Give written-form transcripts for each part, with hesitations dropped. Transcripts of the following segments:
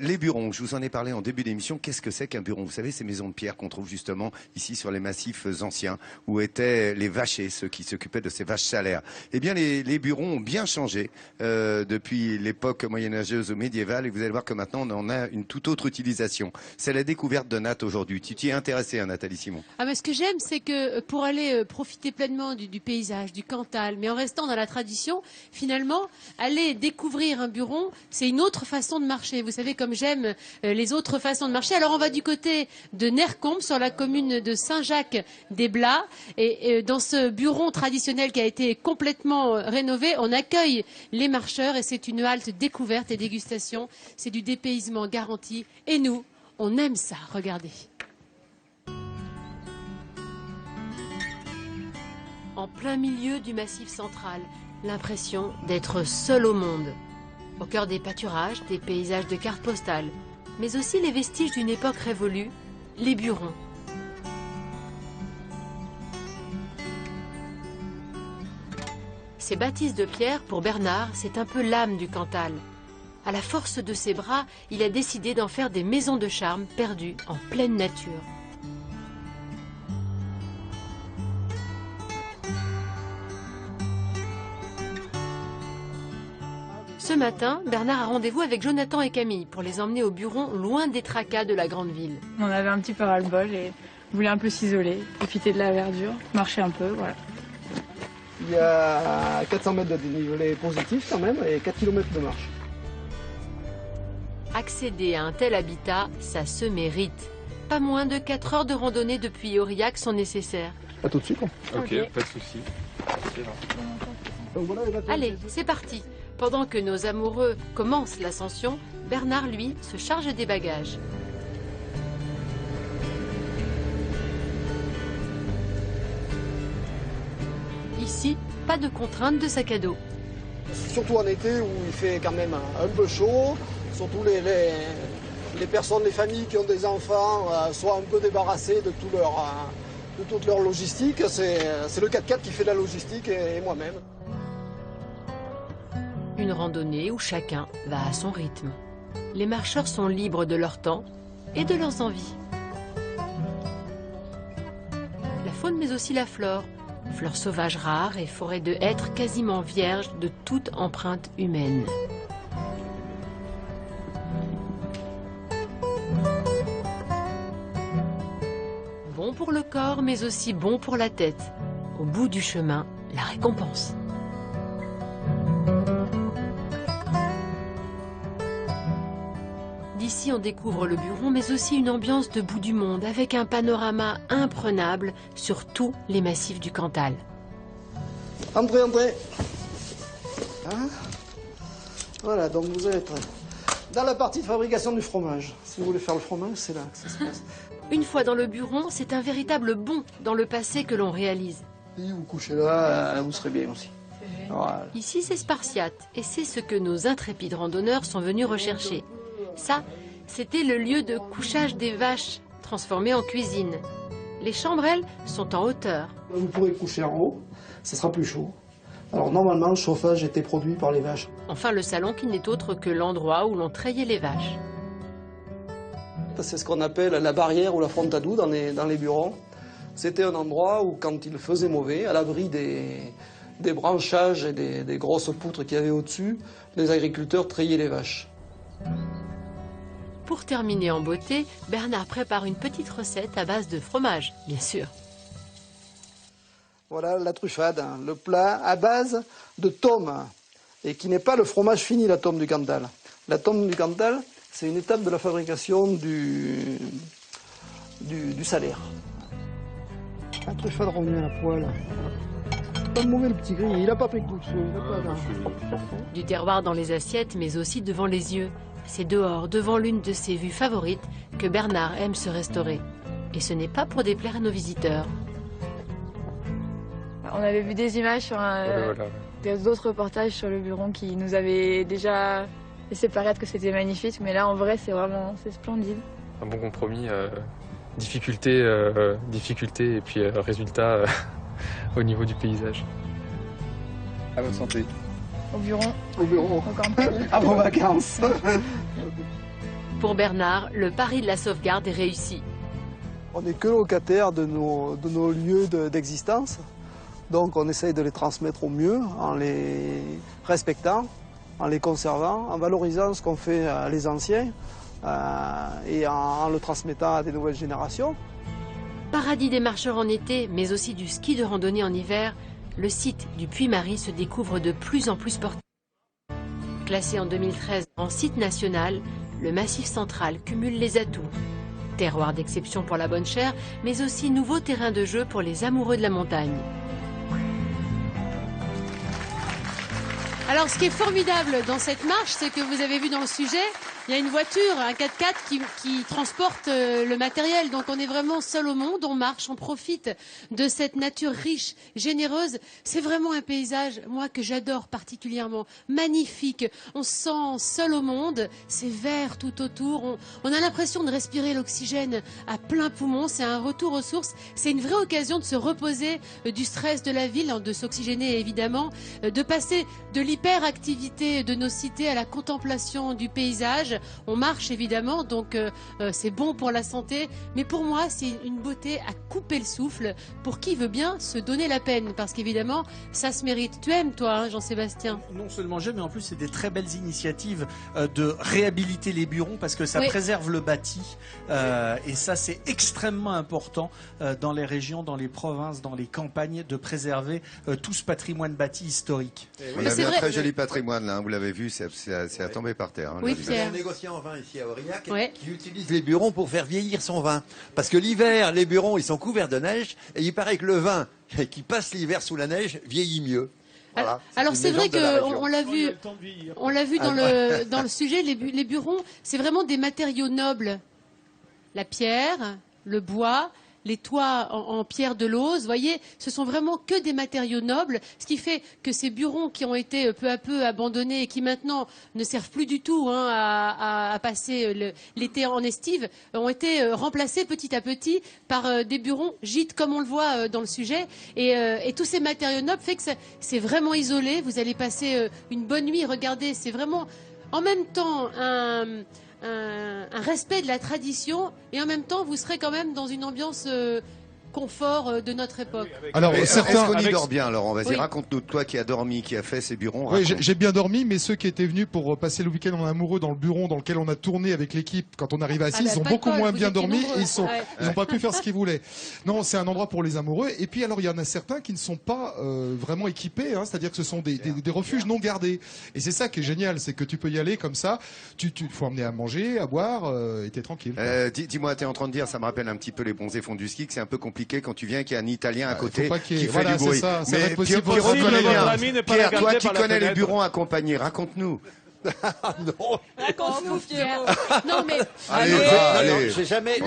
les burons, je vous en ai parlé en début d'émission. Qu'est-ce que c'est qu'un buron? Vous savez, ces maisons de pierre qu'on trouve justement ici sur les massifs anciens, où étaient les vachers, ceux qui s'occupaient de ces vaches salaires. Eh bien, les burons ont bien changé depuis l'époque moyenâgeuse ou médiévale, et vous allez voir que maintenant, on en a une toute autre utilisation. C'est la découverte de Nat aujourd'hui. Tu t'y es intéressée, hein, Nathalie Simon? Ah, mais ce que j'aime, c'est que pour aller profiter pleinement du paysage, du Cantal, mais en restant dans la tradition, finalement, aller découvrir un buron, c'est une autre façon de marcher. Vous savez, comme j'aime les autres façons de marcher. Alors, on va du côté de Nercombe, sur la commune de Saint-Jacques-des-Blas. Et dans ce buron traditionnel qui a été complètement rénové, on accueille les marcheurs et c'est une halte découverte et dégustation. C'est du dépaysement garanti. Et nous, on aime ça. Regardez. En plein milieu du massif central, l'impression d'être seul au monde. Au cœur des pâturages, des paysages de cartes postales, mais aussi les vestiges d'une époque révolue, les burons. Ces bâtisses de pierre, pour Bernard, c'est un peu l'âme du Cantal. À la force de ses bras, il a décidé d'en faire des maisons de charme perdues en pleine nature. Ce matin, Bernard a rendez-vous avec Jonathan et Camille pour les emmener au buron loin des tracas de la grande ville. On avait un petit peu ras-le-bol et on voulait un peu s'isoler, profiter de la verdure, marcher un peu, voilà. Il y a 400 mètres de dénivelé positif quand même et 4 km de marche. Accéder à un tel habitat, ça se mérite. Pas moins de 4 heures de randonnée depuis Aurillac sont nécessaires. À tout de suite. Ok, pas de souci. Allez, c'est parti. Pendant que nos amoureux commencent l'ascension, Bernard, lui, se charge des bagages. Ici, pas de contrainte de sac à dos. Surtout en été où il fait quand même un peu chaud, surtout les personnes, les familles qui ont des enfants soient un peu débarrassées de toute leur logistique. C'est le 4x4 qui fait la logistique et moi-même. Une randonnée où chacun va à son rythme. Les marcheurs sont libres de leur temps et de leurs envies. La faune mais aussi la flore. Fleurs sauvages rares et forêts de hêtres quasiment vierges de toute empreinte humaine. Bon pour le corps mais aussi bon pour la tête. Au bout du chemin, la récompense. D'ici, on découvre le buron, mais aussi une ambiance de bout du monde, avec un panorama imprenable sur tous les massifs du Cantal. Entrez, entrez. Hein? Voilà, donc vous allez être dans la partie de fabrication du fromage. Si vous voulez faire le fromage, c'est là que ça se passe. Une fois dans le buron, c'est un véritable bond dans le passé que l'on réalise. Si vous couchez là, vous serez bien aussi. Voilà. Ici, c'est spartiate, et c'est ce que nos intrépides randonneurs sont venus rechercher. Ça, c'était le lieu de couchage des vaches, transformé en cuisine. Les chambres, elles, sont en hauteur. Vous pourrez coucher en haut, ça sera plus chaud. Alors normalement, le chauffage était produit par les vaches. Enfin, le salon qui n'est autre que l'endroit où l'on trayait les vaches. C'est ce qu'on appelle la barrière ou la frontadou dans les burons. C'était un endroit où, quand il faisait mauvais, à l'abri des branchages et des grosses poutres qu'il y avait au-dessus, les agriculteurs trayaient les vaches. Pour terminer en beauté, Bernard prépare une petite recette à base de fromage, bien sûr. Voilà la truffade, le plat à base de tome, et qui n'est pas le fromage fini, la tome du Cantal. La tome du Cantal, c'est une étape de la fabrication du salaire. La truffade revenue à la poêle. Pas mauvais le petit gris, il n'a pas pris de coup de feu. Du terroir dans les assiettes, mais aussi devant les yeux. C'est dehors, devant l'une de ses vues favorites, que Bernard aime se restaurer. Et ce n'est pas pour déplaire à nos visiteurs. On avait vu des images sur d'autres reportages sur le buron qui nous avaient déjà laissé paraître que c'était magnifique, mais là en vrai c'est splendide. Un bon compromis, difficulté et puis résultat au niveau du paysage. À votre santé. Au buron. Au bureau. Encore un peu. À vos vacances. Pour Bernard, le pari de la sauvegarde est réussi. On n'est que locataire de nos lieux d'existence. Donc on essaye de les transmettre au mieux en les respectant, en les conservant, en valorisant ce qu'ont fait les anciens et en le transmettant à des nouvelles générations. Paradis des marcheurs en été, mais aussi du ski de randonnée en hiver, le site du Puy-Marie se découvre de plus en plus sportif. Classé en 2013 en site national, le Massif central cumule les atouts. Terroir d'exception pour la bonne chère, mais aussi nouveau terrain de jeu pour les amoureux de la montagne. Alors, ce qui est formidable dans cette marche, c'est que vous avez vu dans le sujet, il y a une voiture, un 4x4 qui transporte le matériel. Donc, on est vraiment seul au monde, on marche, on profite de cette nature riche, généreuse. C'est vraiment un paysage, moi, que j'adore particulièrement. Magnifique. On se sent seul au monde. C'est vert tout autour. On a l'impression de respirer l'oxygène à plein poumon. C'est un retour aux sources. C'est une vraie occasion de se reposer du stress de la ville, de s'oxygéner évidemment, de passer de l'hyperactivité de nos cités à la contemplation du paysage. On marche évidemment, donc c'est bon pour la santé, mais pour moi c'est une beauté à couper le souffle pour qui veut bien se donner la peine, parce qu'évidemment ça se mérite. Tu aimes toi, hein, Jean-Sébastien? Non seulement j'aime, mais en plus c'est des très belles initiatives de réhabiliter les burons, parce que ça préserve le bâti, et ça c'est extrêmement important dans les régions, dans les provinces, dans les campagnes, de préserver tout ce patrimoine bâti historique. On avait un très joli patrimoine là, vous l'avez vu, c'est à tomber par terre. Hein, oui, Pierre. Négociant en vin ici à Aurillac qui utilise les burons pour faire vieillir son vin. Parce que l'hiver, les burons, ils sont couverts de neige et il paraît que le vin qui passe l'hiver sous la neige vieillit mieux. Voilà, alors c'est vrai qu'on l'a vu, dans le sujet, les burons, c'est vraiment des matériaux nobles. La pierre, le bois, les toits en pierre de Lozes, vous voyez, ce sont vraiment que des matériaux nobles, ce qui fait que ces burons qui ont été peu à peu abandonnés et qui maintenant ne servent plus du tout à passer l'été en estive, ont été remplacés petit à petit par des burons gîtes, comme on le voit dans le sujet. Et tous ces matériaux nobles fait que c'est vraiment isolé. Vous allez passer une bonne nuit. Regardez, c'est vraiment en même temps un respect de la tradition, et en même temps vous serez quand même dans une ambiance confort de notre époque. Alors, est-ce qu'on y dort bien, Laurent? Vas-y, raconte-nous, toi qui as dormi, qui a fait ces burons. Oui, j'ai bien dormi, mais ceux qui étaient venus pour passer le week-end en amoureux dans le buron dans lequel on a tourné avec l'équipe, quand on arrive à 6, ils ont beaucoup moins bien dormi et ils n'ont pas pu faire ce qu'ils voulaient. Non, c'est un endroit pour les amoureux. Et puis alors, il y en a certains qui ne sont pas vraiment équipés, hein, c'est-à-dire que ce sont des refuges non gardés. Et c'est ça qui est génial, c'est que tu peux y aller comme ça, tu faut emmener à manger, à boire, et t'es tranquille. Dis-moi, t'es en train de dire, ça me rappelle un petit peu les bronzés fonds du ski, que c'est un peu compliqué quand tu viens qu'il y a un Italien à côté qui fait du bruit. Ça, mais Pierre, toi qui connais les burons accompagnés, raconte-nous. Non. Raconte-nous, Pierre. Non, mais... Allez, j'ai jamais...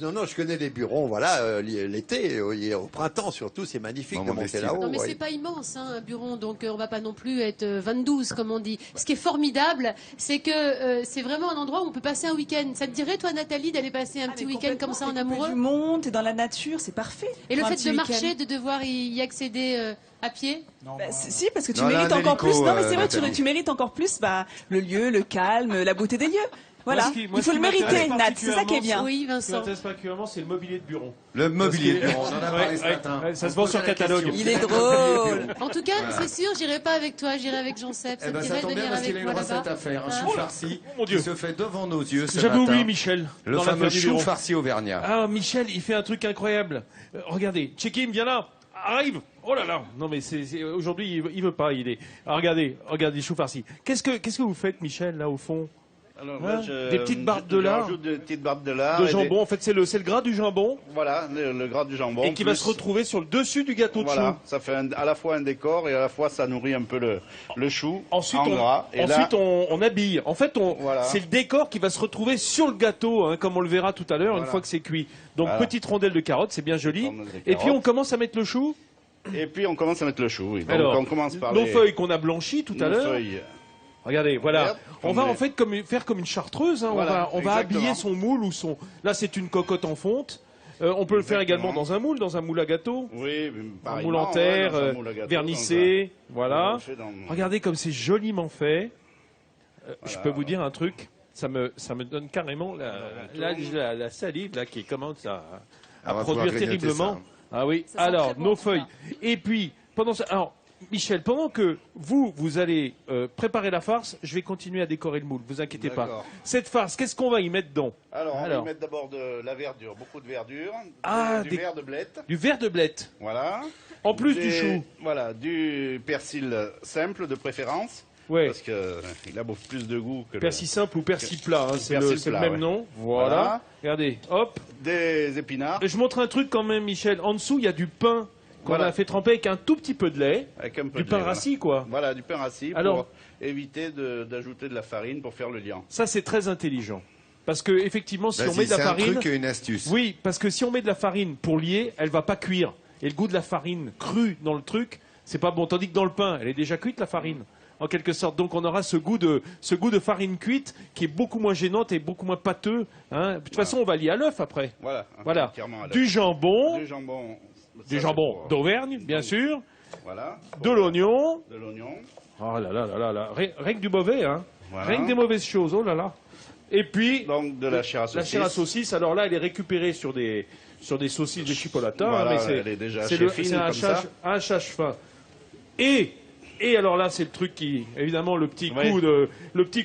Non, je connais les burons, voilà, l'été, au printemps surtout, c'est magnifique de monter là-haut. Non, mais c'est pas immense, hein, un buron, donc on va pas non plus être 22, comme on dit. Ce qui est formidable, c'est que c'est vraiment un endroit où on peut passer un week-end. Ça te dirait, toi, Nathalie, d'aller passer un petit week-end comme ça en amoureux? Du monde, t'es dans la nature, c'est parfait. Et le fait de marcher, de devoir y accéder à pied? Si, parce que tu mérites encore plus. Non, mais c'est vrai, tu mérites encore plus le lieu, le calme, la beauté des lieux. Voilà, il faut le mériter, Nat, c'est ça qui est bien. Oui, Vincent. Ce qui m'intéresse particulièrement, c'est le mobilier de bureau. Le mobilier de bureau, on en a parlé ce matin. Ça se vend sur catalogue. Il est drôle. En tout cas, c'est sûr, j'irai pas avec toi, j'irai avec Jean-Seb. Ça tombe bien parce qu'il a une recette à faire, un chou farci qui se fait devant nos yeux ce J'avais matin. oublié Michel. Le fameux chou farci auvergnat. Ah, Michel, il fait un truc incroyable. Regardez, Check-in, viens là. Arrive. Oh là là. Non mais aujourd'hui, il veut pas. Regardez, chou farci. Qu'est-ce que vous faites, Michel, là au fond? Alors, des petites barres de lard. Des petites barres de lard. De jambon. En fait, c'est le gras du jambon. Voilà, le gras du jambon. Et qui va se retrouver sur le dessus du gâteau de chou. Voilà, ça fait à la fois un décor et à la fois ça nourrit un peu le chou. Ensuite, en gras. Et ensuite on habille. En fait, c'est le décor qui va se retrouver sur le gâteau, hein, comme on le verra tout à l'heure, une fois que c'est cuit. Donc, petite rondelle de carotte, c'est bien joli. Et puis, on commence à mettre le chou. Et puis, on commence à mettre le chou, oui. Donc, alors, on commence par nos feuilles qu'on a blanchies tout à l'heure. Regardez, voilà. On va en fait faire comme une chartreuse. Hein. Voilà, on va habiller son moule ou son. Là, c'est une cocotte en fonte. On peut le faire également dans un moule à gâteau. Oui, un moule en terre, vernissé. Voilà. Regardez comme c'est joliment fait. Je peux vous dire un truc. ça me donne carrément la salive là, qui commence à produire terriblement. Ça. Ah oui, alors nos feuilles. Et puis, alors, Michel, pendant que vous allez préparer la farce, je vais continuer à décorer le moule, vous inquiétez pas. Cette farce, qu'est-ce qu'on va y mettre dedans? Alors, on va y mettre d'abord de la verdure, beaucoup de verdure, du verre de blette. Du verre de blette. Voilà. En plus du chou. Voilà, du persil simple de préférence. Ouais. Parce qu'il a beaucoup plus de goût que persil simple ou persil plat, hein, c'est le même nom. Voilà. Regardez, hop. Des épinards. Et je montre un truc quand même, Michel. En dessous, il y a du pain qu'on a fait tremper avec un tout petit peu de lait. Avec un peu du pain rassis, quoi. Voilà, du pain rassis pour éviter d'ajouter de la farine pour faire le liant. Ça, c'est très intelligent. Parce que effectivement, si on met de la farine... C'est un truc et une astuce. Oui, parce que si on met de la farine pour lier, elle va pas cuire. Et le goût de la farine crue dans le truc, c'est pas bon. Tandis que dans le pain, elle est déjà cuite, la farine. En quelque sorte. Donc on aura ce goût de farine cuite qui est beaucoup moins gênante et beaucoup moins pâteux. Hein. De toute façon, on va lier à l'œuf après. Voilà. Du jambon. Du jambon d'Auvergne, bien sûr. Voilà. De l'oignon. De l'oignon. Oh là là là là. Rien que du mauvais, hein. Voilà. Rien que des mauvaises choses. Oh là là. Et puis. Donc de la chair à saucisse. La chair à saucisse. Alors là, elle est récupérée sur des saucisses de chipolata. Voilà, mais elle est déjà assez fine comme ça. Un hachage fin. Et alors là, c'est le truc qui, évidemment, le petit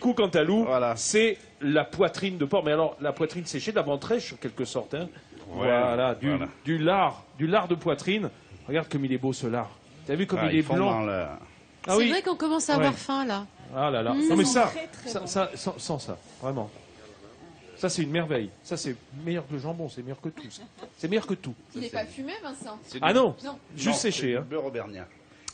coup Cantalou, c'est la poitrine de porc. Mais alors, la poitrine séchée, de la ventrèche, en quelque sorte. Hein. Voilà, du lard de poitrine. Regarde comme il est beau, ce lard. T'as vu comme il est blanc. C'est vrai qu'on commence à avoir faim, là. Ah là là. Non, mais ça, sans ça, vraiment. Ça, c'est une merveille. Ça, c'est meilleur que le jambon, c'est meilleur que tout. C'est meilleur que tout. Il n'est pas fumé, Vincent? Ah non, juste séché. Hein. Le beurre auvergnat.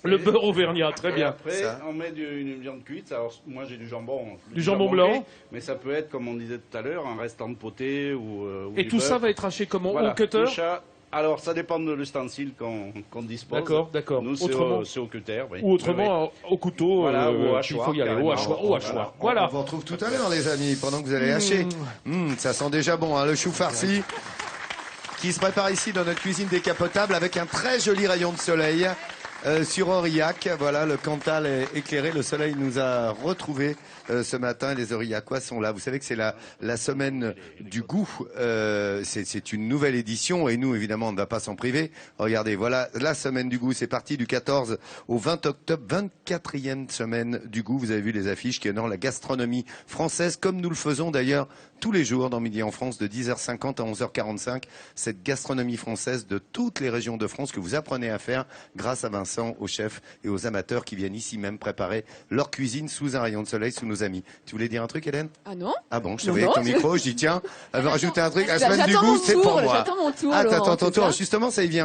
Le beurre auvergnat, très bien. Après, on met une viande cuite. Alors, moi, j'ai du jambon. Du jambon blanc. Gris, mais ça peut être, comme on disait tout à l'heure, un restant de poté ou et tout ça va être haché comment? Au cutter? Alors, ça dépend de l'ustensile qu'on dispose. D'accord. Nous, c'est au cutter. Oui. Ou autrement, au couteau. Voilà, ou au hachoir. Il faut y aller, au hachoir. Voilà. On vous retrouve tout à l'heure, les amis, pendant que vous allez hacher. Ça sent déjà bon, hein, le chou farci qui se prépare ici dans notre cuisine décapotable avec un très joli rayon de soleil. Sur Aurillac, voilà, le Cantal est éclairé, le soleil nous a retrouvés ce matin, les Aurillacois sont là. Vous savez que c'est la semaine du goût, c'est une nouvelle édition et nous, évidemment, on ne va pas s'en priver. Regardez, voilà, la semaine du goût, c'est parti du 14 au 20 octobre, 24e semaine du goût. Vous avez vu les affiches qui honorent la gastronomie française, comme nous le faisons d'ailleurs tous les jours dans Midi en France, de 10h50 à 11h45. Cette gastronomie française de toutes les régions de France que vous apprenez à faire grâce à Vincent, aux chefs et aux amateurs qui viennent ici même préparer leur cuisine sous un rayon de soleil, sous nos amis. Tu voulais dire un truc, Hélène? Ah non. Ah bon, je te voyais avec ton micro, je dis tiens, elle veut rajouter un truc. La semaine du J'attends goût, mon c'est tour, pour moi. J'attends mon tour. Ah, Laurent, t'attends ton c'est tour. ça. Justement, ça y vient.